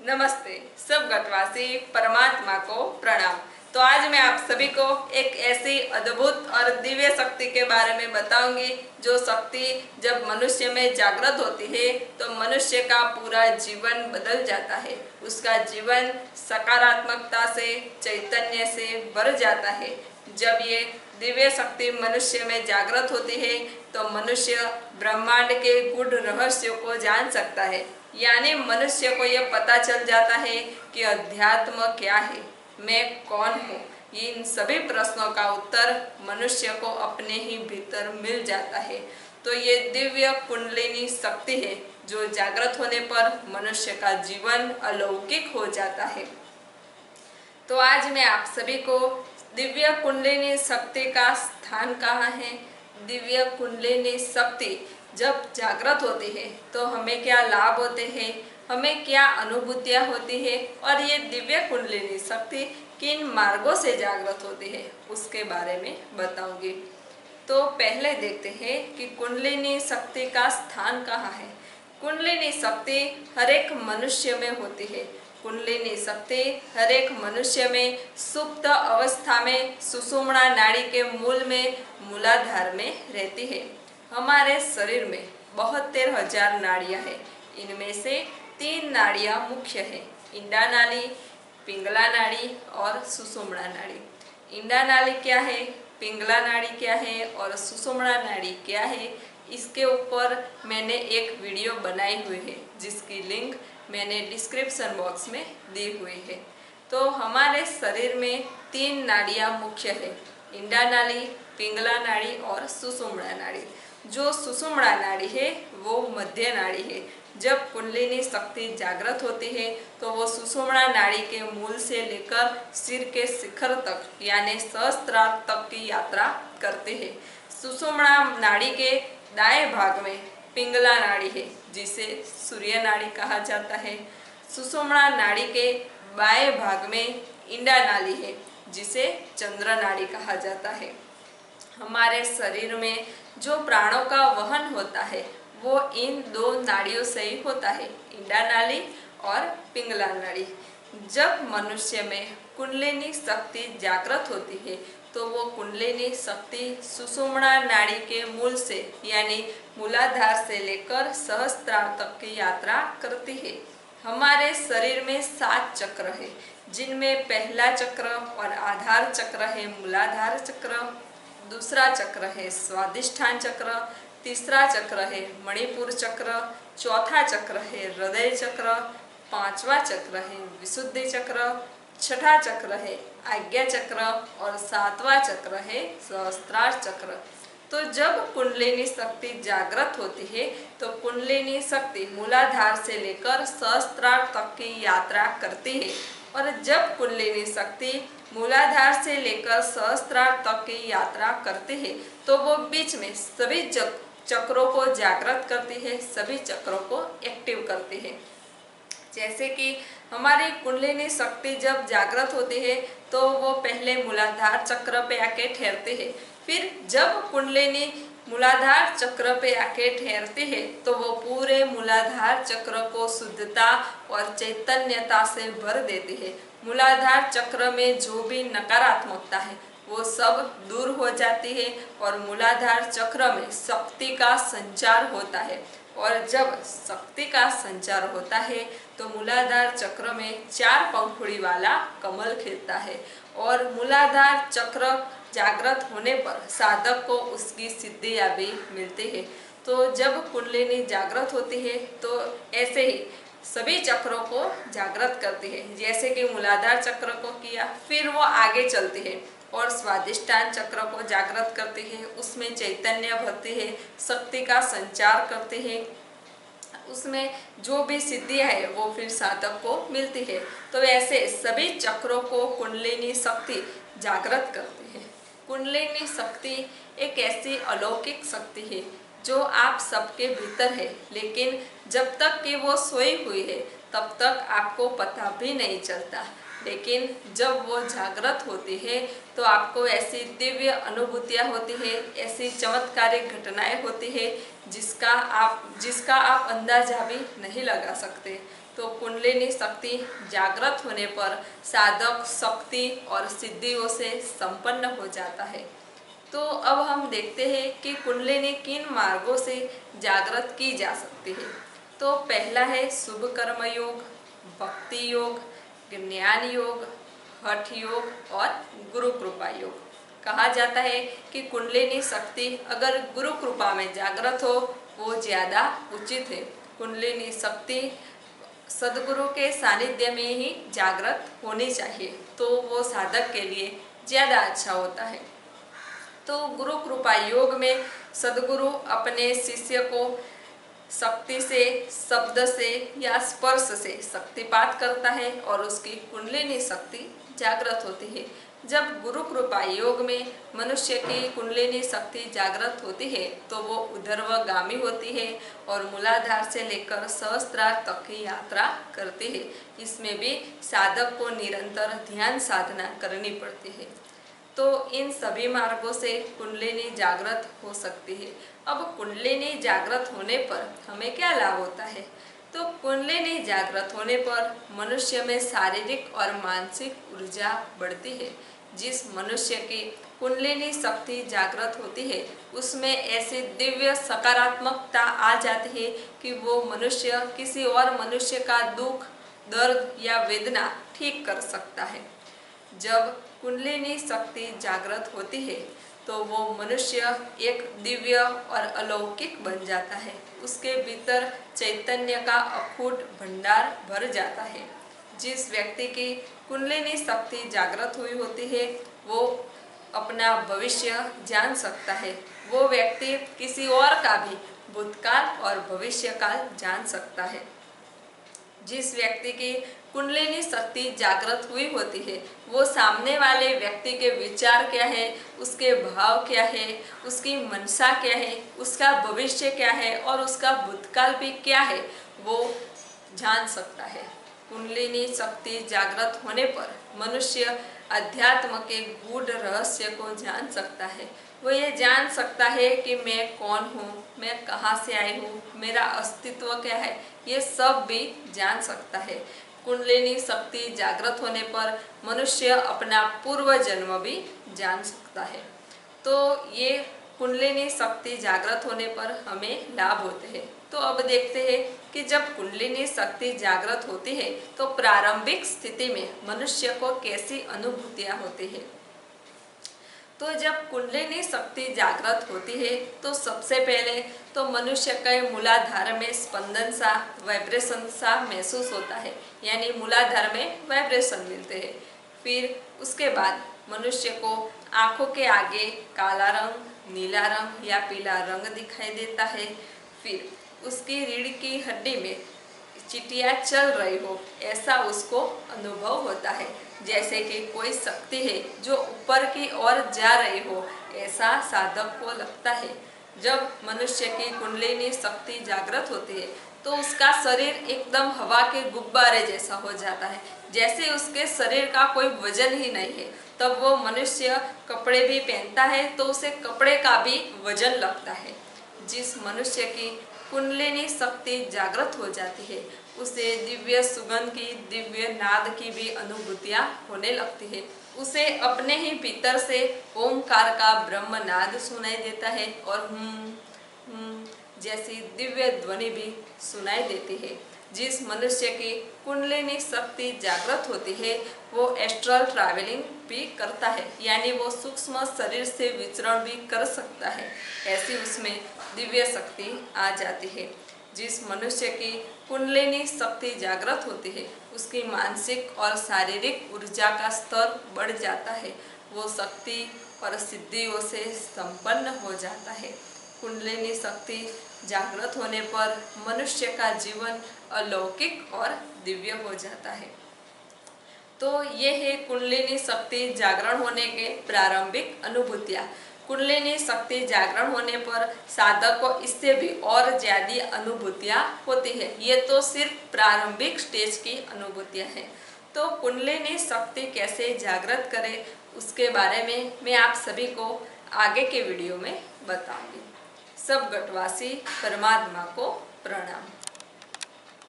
नमस्ते। सब गतवासी परमात्मा को प्रणाम। तो आज मैं आप सभी को एक ऐसी अद्भुत और दिव्य शक्ति के बारे में बताऊंगी जो शक्ति जब मनुष्य में जागृत होती है तो मनुष्य का पूरा जीवन बदल जाता है। उसका जीवन सकारात्मकता से, चैतन्य से भर जाता है। जब ये दिव्य शक्ति मनुष्य में जागृत होती है तो मनुष्य ब्रह्मांड के गूढ़ रहस्यों को जान सकता है। यानी मनुष्य को यह पता चल जाता है कि अध्यात्म क्या है, मैं कौन हूँ। इन सभी प्रश्नों का उत्तर मनुष्य को अपने ही भीतर मिल जाता है। तो ये दिव्य कुंडलिनी शक्ति है जो जागृत होने पर मनुष्य का जीवन अलौकिक हो जाता है। तो आज मैं आप सभी को दिव्य कुंडलिनी शक्ति का स्थान कहाँ है, दिव्य कुंडलिनी शक्ति जब जागृत होती है तो हमें क्या लाभ होते हैं, हमें क्या अनुभूतियाँ होती है और ये दिव्य कुंडलिनी शक्ति किन मार्गों से जागृत होती है उसके बारे में बताऊंगी। तो पहले देखते हैं कि कुंडलिनी शक्ति का स्थान कहाँ है। कुंडलिनी शक्ति हर एक मनुष्य में होती है। कुंडलिनी शक्ति हर एक मनुष्य में सुप्त अवस्था में सुषुम्ना नाड़ी के मूल में मूलाधार में रहती है। हमारे शरीर में 72,000 नाड़ियाँ हैं। इनमें से 3 नाड़ियाँ मुख्य हैं, इंडा नाड़ी, पिंगला नाड़ी और सुषुम्ना नाड़ी। इंडा नाड़ी क्या है, पिंगला नाड़ी क्या है और सुषुम्ना नाड़ी क्या है, इसके ऊपर मैंने एक वीडियो बनाई हुई है जिसकी लिंक मैंने डिस्क्रिप्शन बॉक्स में दी हुई है। तो हमारे शरीर में 3 नाड़ियाँ मुख्य है, इंडा नाड़ी, पिंगला नाड़ी और सुषुम्ना नाड़ी। जो सुषुम्ना नाड़ी है वो मध्य नाड़ी है। जब कुंडलिनी शक्ति जागृत होती है तो वो सुषुम्ना नाड़ी के मूल से लेकर सिर के शिखर तक यानी सहस्त्रार तक की यात्रा करती है। सुषुम्ना नाड़ी के दाएं भाग में पिंगला नाड़ी है जिसे सूर्य नाड़ी कहा जाता है। सुषुम्ना नाड़ी के बाएं भाग में इंडा नाड़ी है जिसे चंद्र नाड़ी कहा जाता है। हमारे शरीर में जो प्राणों का वहन होता है वो इन 2 नाड़ियों से ही होता है, इंडा नाड़ी और पिंगला नाड़ी। जब मनुष्य में कुंडलिनी शक्ति जागृत होती है तो वो कुंडलिनी शक्ति सुषुम्ना नाड़ी के मूल से यानी मूलाधार से लेकर सहस्त्रार तक की यात्रा करती है। हमारे शरीर में 7 चक्र है जिनमें पहला चक्र और आधार चक्र है मूलाधार चक्र, दूसरा चक्र है स्वादिष्ठान चक्र, तीसरा चक्र है मणिपुर चक्र, चौथा चक्र है हृदय चक्र, 5वां चक्र है विशुद्धि चक्र, छठा चक्र है आज्ञा चक्र और 7वां चक्र है सहस्त्रार चक्र। तो जब कुंडलिनी शक्ति जागृत होती है तो कुंडलिनी शक्ति मूलाधार से लेकर सहस्त्रार तक की यात्रा करती है। और जब कुंडलिनी शक्ति मूलाधार से लेकर सहस्त्रार तक की यात्रा करती है तो वो बीच में सभी चक्रों को जागृत करती है, सभी चक्रों को एक्टिव करती है। जैसे कि हमारी कुंडलिनी शक्ति जब जागृत होती है तो वो पहले मूलाधार चक्र पे आके ठहरती है। फिर जब कुंडलिनी मूलाधार चक्र पे आके ठहरती है तो वो पूरे मूलाधार चक्र को शुद्धता और चैतन्यता से भर देती है। मूलाधार चक्र में जो भी नकारात्मकता है वो सब दूर हो जाती है और मूलाधार चक्र में शक्ति का संचार होता है। और जब शक्ति का संचार होता है तो मूलाधार चक्र में 4 पंखुड़ी वाला कमल खिलता है और मूलाधार चक्र जागृत होने पर साधक को उसकी सिद्धियां भी मिलती है। तो जब कुंडलिनी जागृत होती है तो ऐसे ही सभी चक्रों को जागृत करती है। जैसे कि मूलाधार चक्र को किया, फिर वो आगे चलती है और स्वादिष्ठान चक्र को जागृत करती है, उसमें चैतन्य भरती है, शक्ति का संचार करती है, उसमें जो भी सिद्धि है वो फिर साधक को मिलती है। तो ऐसे सभी चक्रों को कुंडलिनी शक्ति जागृत करती है। कुंडलिनी शक्ति एक ऐसी अलौकिक शक्ति है जो आप सबके भीतर है, लेकिन जब तक कि वो सोई हुई है तब तक आपको पता भी नहीं चलता। लेकिन जब वो जागृत होती है तो आपको ऐसी दिव्य अनुभूतियाँ होती है, ऐसी चमत्कारिक घटनाएं होती है जिसका आप अंदाजा भी नहीं लगा सकते। तो कुंडलिनी शक्ति जागृत होने पर साधक शक्ति और सिद्धियों से संपन्न हो जाता है। तो अब हम देखते हैं कि कुंडलिनी किन मार्गों से जागृत की जा सकती है। तो पहला है शुभ कर्म योग, भक्ति योग, ज्ञान योग, हठ योग और गुरु कृपा योग। कहा जाता है कि कुंडलिनी शक्ति अगर गुरु कृपा में जागृत हो वो ज़्यादा उचित है। कुंडलिनी शक्ति सदगुरु के सानिध्य में ही जागृत होनी चाहिए, तो वो साधक के लिए ज़्यादा अच्छा होता है। तो गुरु कृपा योग में सदगुरु अपने शिष्य को शक्ति से, शब्द से या स्पर्श से शक्तिपात करता है और उसकी कुंडलिनी शक्ति जागृत होती है। जब गुरु कृपा योग में मनुष्य की कुंडलिनी शक्ति जागृत होती है तो वो ऊर्ध्वगामी होती है और मूलाधार से लेकर सहस्त्रार तक की यात्रा करती है। इसमें भी साधक को निरंतर ध्यान साधना करनी पड़ती है। तो इन सभी मार्गों से कुंडलिनी जागृत हो सकती है। अब कुंडलिनी जागृत होने पर हमें क्या लाभ होता है? तो कुंडलिनी जागृत होने पर मनुष्य में शारीरिक और मानसिक ऊर्जा बढ़ती है। जिस मनुष्य की कुंडलिनी शक्ति जागृत होती है उसमें ऐसी दिव्य सकारात्मकता आ जाती है कि वो मनुष्य किसी और मनुष्य का दुख, दर्द या वेदना ठीक कर सकता है। जब कुंडलिनी शक्ति जागृत होती है तो वो मनुष्य एक दिव्य और अलौकिक बन जाता है। उसके भीतर चैतन्य का अखूट भंडार भर जाता है। जिस व्यक्ति की कुंडलिनी शक्ति जागृत हुई होती है वो अपना भविष्य जान सकता है। वो व्यक्ति किसी और का भी भूतकाल और भविष्यकाल जान सकता है। जिस व्यक्ति की कुंडलिनी शक्ति जागृत हुई होती है वो सामने वाले व्यक्ति के विचार क्या है, उसके भाव क्या है, उसकी मनसा क्या है, उसका भविष्य क्या है और उसका भूतकाल भी क्या है वो जान सकता है। कुंडलिनी शक्ति जागृत होने पर मनुष्य अध्यात्म के गूढ़ रहस्य को जान सकता है। वो ये जान सकता है कि मैं कौन हूँ, मैं कहाँ से आई हूँ, मेरा अस्तित्व क्या है, ये सब भी जान सकता है। कुंडलिनी शक्ति जागृत होने पर मनुष्य अपना पूर्व जन्म भी जान सकता है। तो ये कुंडलिनी शक्ति जागृत होने पर हमें लाभ होते हैं। तो अब देखते हैं कि जब कुंडलिनी शक्ति जागृत होती है तो प्रारंभिक स्थिति में मनुष्य को कैसी अनुभूतियाँ होती है। तो जब कुंडलिनी शक्ति जागृत होती है तो सबसे पहले तो मनुष्य के मूलाधार में स्पंदन सा, वाइब्रेशन सा महसूस होता है, यानी मूलाधार में वाइब्रेशन मिलते हैं। फिर उसके बाद मनुष्य को आँखों के आगे काला रंग, नीला रंग या पीला रंग दिखाई देता है। फिर उसकी रीढ़ की हड्डी में चींटियाँ चल रही हो ऐसा उसको अनुभव होता है, जैसे कि कोई शक्ति है जो ऊपर की ओर जा रही हो ऐसा साधक को लगता है। जब मनुष्य की कुंडलिनी शक्ति जागृत होती है तो उसका शरीर एकदम हवा के गुब्बारे जैसा हो जाता है, जैसे उसके शरीर का कोई वजन ही नहीं है। तब वो मनुष्य कपड़े भी पहनता है तो उसे कपड़े का भी वजन लगता है। जिस मनुष्य की कुंडलिनी शक्ति जागृत हो जाती है उसे दिव्य सुगंध की, दिव्य नाद की भी अनुभूतियाँ होने लगती है। उसे अपने ही भीतर से ओमकार का ब्रह्म नाद सुनाई देता है और जैसी दिव्य ध्वनि भी सुनाई देती है। जिस मनुष्य की कुंडलिनी शक्ति जागृत होती है वो एस्ट्रल ट्रैवलिंग भी करता है, यानी वो सूक्ष्म शरीर से विचरण भी कर सकता है। ऐसी उसमें दिव्य शक्ति आ जाती है। जिस मनुष्य की कुंडलिनी शक्ति जागृत होती है उसकी मानसिक और शारीरिक ऊर्जा का स्तर बढ़ जाता है। वो शक्ति और सिद्धियों से संपन्न हो जाता है। कुंडलिनी शक्ति जागृत होने पर मनुष्य का जीवन अलौकिक और दिव्य हो जाता है। तो ये है कुंडलिनी शक्ति जागरण होने के प्रारंभिक अनुभूतियाँ। कुंडलिनी शक्ति जागरण होने पर साधक को इससे भी और ज़्यादा अनुभूतियाँ होती है। ये तो सिर्फ प्रारंभिक स्टेज की अनुभूतियाँ हैं। तो कुंडलिनी शक्ति कैसे जागृत करें उसके बारे में मैं आप सभी को आगे के वीडियो में बताऊंगी। सब गटवासी परमात्मा को प्रणाम।